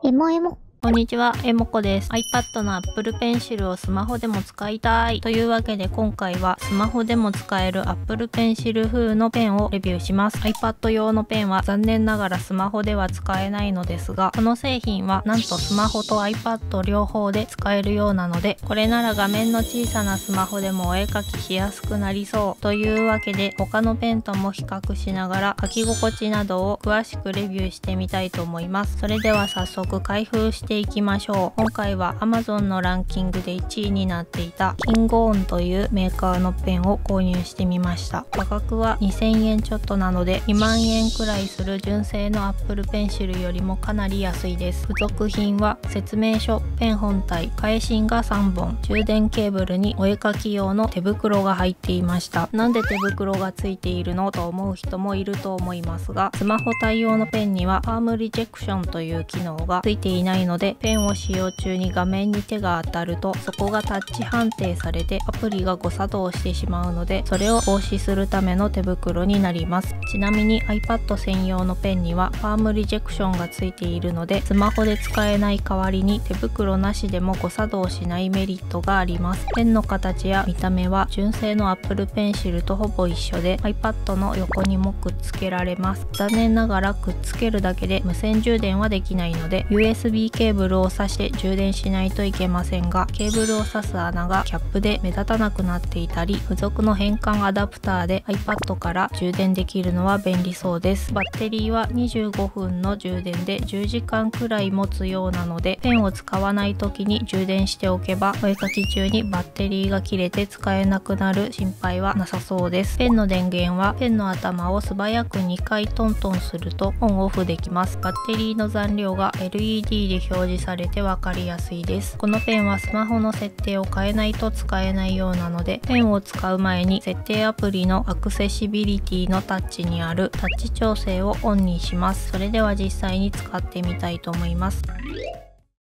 エモエモ。こんにちは、えもこです。iPad の Apple Pencil をスマホでも使いたいというわけで、今回はスマホでも使える Apple Pencil 風のペンをレビューします。iPad 用のペンは残念ながらスマホでは使えないのですが、この製品はなんとスマホと iPad 両方で使えるようなので、これなら画面の小さなスマホでもお絵描きしやすくなりそうというわけで、他のペンとも比較しながら書き心地などを詳しくレビューしてみたいと思います。それでは早速開封していきましょう。今回は Amazon のランキングで1位になっていたキングオンというメーカーのペンを購入してみました。価格は2000円ちょっとなので2万円くらいする純正の Apple Pencil よりもかなり安いです。付属品は説明書、ペン本体、返芯が3本、充電ケーブルにお絵描き用の手袋が入っていました。なんで手袋がついているのと思う人もいると思いますが、スマホ対応のペンにはパームリジェクションという機能がついていないので、ペンを使用中に画面に手が当たるとそこがタッチ判定されてアプリが誤作動してしまうので、それを防止するための手袋になります。ちなみに iPad 専用のペンにはパームリジェクションがついているので、スマホで使えない代わりに手袋なしでも誤作動しないメリットがあります。ペンの形や見た目は純正の Apple Pencil とほぼ一緒で iPad の横にもくっつけられます。残念ながらくっつけるだけで無線充電はできないので USB ケーブルを挿して充電しないといけませんが、ケーブルを挿す穴がキャップで目立たなくなっていたり、付属の変換アダプターで iPad から充電できるのは便利そうです。バッテリーは25分の充電で10時間くらい持つようなので、ペンを使わない時に充電しておけばお絵描き中にバッテリーが切れて使えなくなる心配はなさそうです。ペンの電源はペンの頭を素早く2回トントンするとオンオフできます。バッテリーの残量が LED で表示されて分かりやすいです。このペンはスマホの設定を変えないと使えないようなので、ペンを使う前に設定アプリのアクセシビリティのタッチにあるタッチ調整をオンにします。それでは実際に使ってみたいと思います。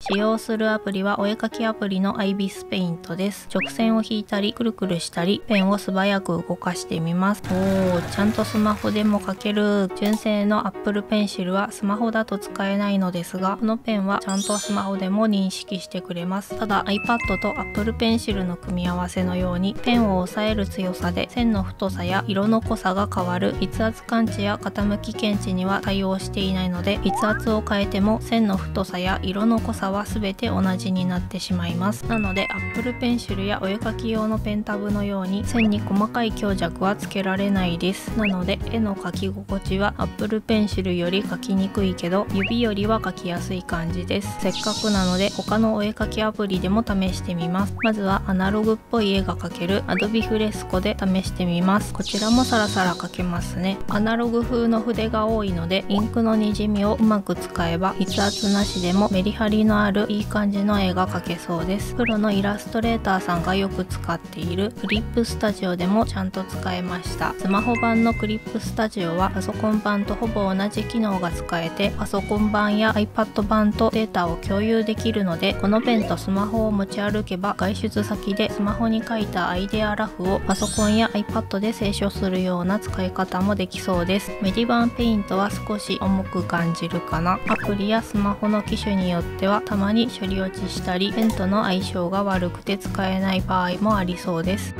使用するアプリはお絵描きアプリの IBIS ペイントです。直線を引いたりくるくるしたり、ペンを素早く動かしてみます。ちゃんとスマホでも描ける。純正の Apple Pencil はスマホだと使えないのですが、このペンはちゃんとスマホでも認識してくれます。ただ iPad と Apple Pencil の組み合わせのように、ペンを押さえる強さで線の太さや色の濃さが変わる筆圧感知や傾き検知には対応していないので、筆圧を変えても線の太さや色の濃さは全て同じになってしまいます。なので Apple Pencil やお絵描き用のペンタブのように線に細かい強弱はつけられないです。なので絵の描き心地は Apple Pencil より描きにくいけど、指よりは描きやすい感じです。せっかくなので他のお絵描きアプリでも試してみます。まずはアナログっぽい絵が描ける Adobe Fresco で試してみます。こちらもサラサラ描けますね。アナログ風の筆が多いので、インクのにじみをうまく使えば筆圧なしでもメリハリのあるいい感じの絵が描けそうです。プロのイラストレーターさんがよく使っているクリップスタジオでもちゃんと使えました。スマホ版のクリップスタジオはパソコン版とほぼ同じ機能が使えて、パソコン版や iPad 版とデータを共有できるので、このペンとスマホを持ち歩けば外出先でスマホに書いたアイデアラフをパソコンや iPad で清書するような使い方もできそうです。メディバンペイントは少し重く感じるかな。アプリやスマホの機種によってはたまに処理落ちしたり、ペンとの相性が悪くて使えない場合もありそうです。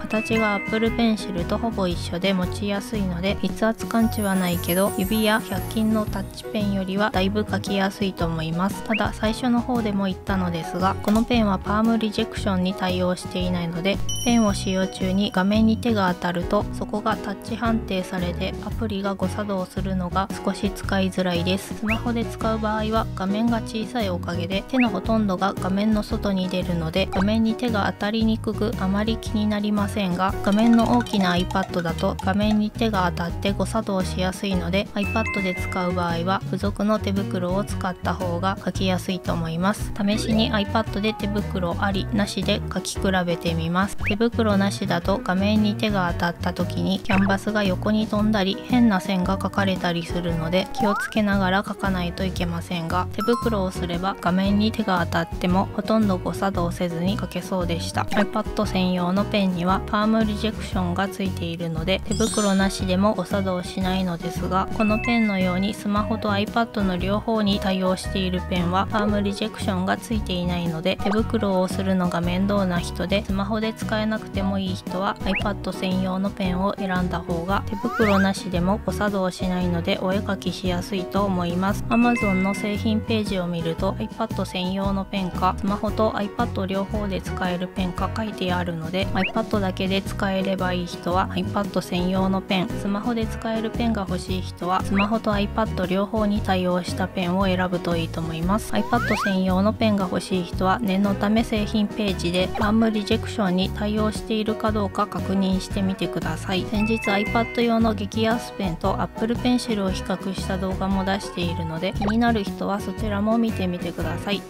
形が Apple Pencil とほぼ一緒で持ちやすいので、筆圧感知はないけど指や100均のタッチペンよりはだいぶ描きやすいと思います。ただ最初の方でも言ったのですが、このペンはパームリジェクションに対応していないので、ペンを使用中に画面に手が当たるとそこがタッチ判定されてアプリが誤作動するのが少し使いづらいです。スマホで使う場合は画面が小さいおかげで手のほとんどが画面の外に出るので、画面に手が当たりにくくあまり気になりませんが、画面の大きな iPad だと画面に手が当たって誤作動しやすいので、 iPad で使う場合は付属の手袋を使った方が描きやすいと思います。試しに iPad で手袋ありなしで描き比べてみます。手袋なしだと画面に手が当たった時にキャンバスが横に飛んだり変な線が描かれたりするので、気をつけながら描かないといけませんが、手袋をすれば画面に手が当たってもほとんど誤作動せずに描けそうでした。 iPad 専用のペンにはパームリジェクションがついているので手袋なしでも誤作動しないのですが、このペンのようにスマホと iPad の両方に対応しているペンはパームリジェクションがついていないので、手袋をするのが面倒な人でスマホで使えなくてもいい人は iPad 専用のペンを選んだ方が手袋なしでも誤作動しないのでお絵描きしやすいと思います。 Amazon の製品ページを見ると iPad 専用のペンかスマホと iPad 両方で使えるペンか書いてあるので、 iPad だけで使えればいい人は iPad 専用のペン、スマホで使えるペンが欲しい人はスマホと iPad 両方に対応したペンを選ぶといいと思います。 iPad 専用のペンが欲しい人は念のため製品ページでパームリジェクションに対応しているかどうか確認してみてください。先日 iPad 用の激安ペンと Apple Pencil を比較した動画も出しているので、気になる人はそちらも見てみてください。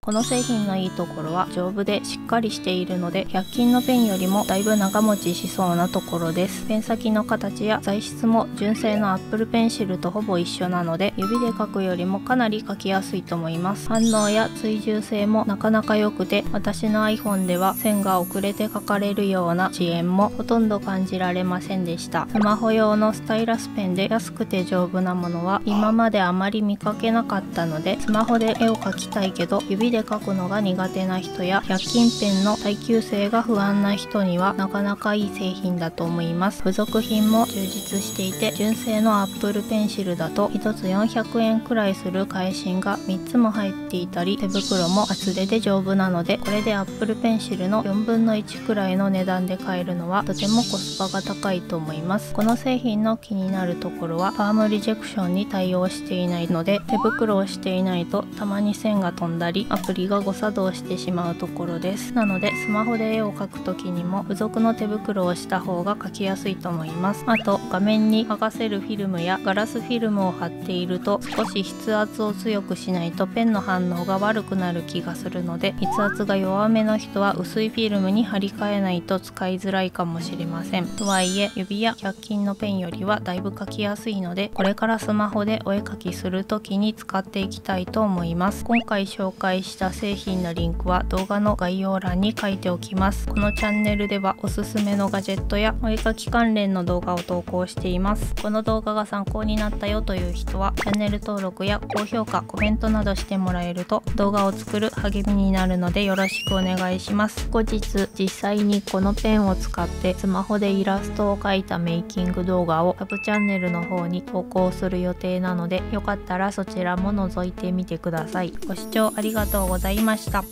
この製品のいいところは丈夫でしっかりしているので100均のペンよりもだいぶ長持ちしそうなところです。ペン先の形や材質も純正の Apple Pencil とほぼ一緒なので指で書くよりもかなり書きやすいと思います。反応や追従性もなかなか良くて、私の iPhone では線が遅れて書かれるような遅延もほとんど感じられませんでした。スマホ用のスタイラスペンで安くて丈夫なものは今まであまり見かけなかったので、スマホで絵を描きたいけど指で描くのが苦手な人や100均ペンの耐久性が不安な人にはなかなかいい製品だと思います。付属品も充実していて、純正の Apple Pencil だと1つ400円くらいする返芯が3つも入っていたり、手袋も厚手で丈夫なので、これで Apple Pencil の4分の1くらいの値段で買えるのはとてもコスパが高いと思います。この製品の気になるところはパームリジェクションに対応していないので、手袋をしていないとたまに線が飛んだりアプリが誤作動してしまうところです。なのでスマホで絵を描く時にも付属の手袋をした方が描きやすいと思います。あと画面に剥がせるフィルムやガラスフィルムを貼っていると少し筆圧を強くしないとペンの反応が悪くなる気がするので、筆圧が弱めの人は薄いフィルムに貼り替えないと使いづらいかもしれません。とはいえ指や100均のペンよりはだいぶ描きやすいので、これからスマホでお絵描きする時に使っていきたいと思います。今回紹介した製品のリンクは動画の概要欄に書いておきます。このチャンネルではおすすめのガジェットやお絵描き関連の動画を投稿しています。この動画が参考になったよという人はチャンネル登録や高評価、コメントなどしてもらえると動画を作る励みになるのでよろしくお願いします。後日実際にこのペンを使ってスマホでイラストを描いたメイキング動画をサブチャンネルの方に投稿する予定なので、よかったらそちらも覗いてみてください。ご視聴ありがとうございました。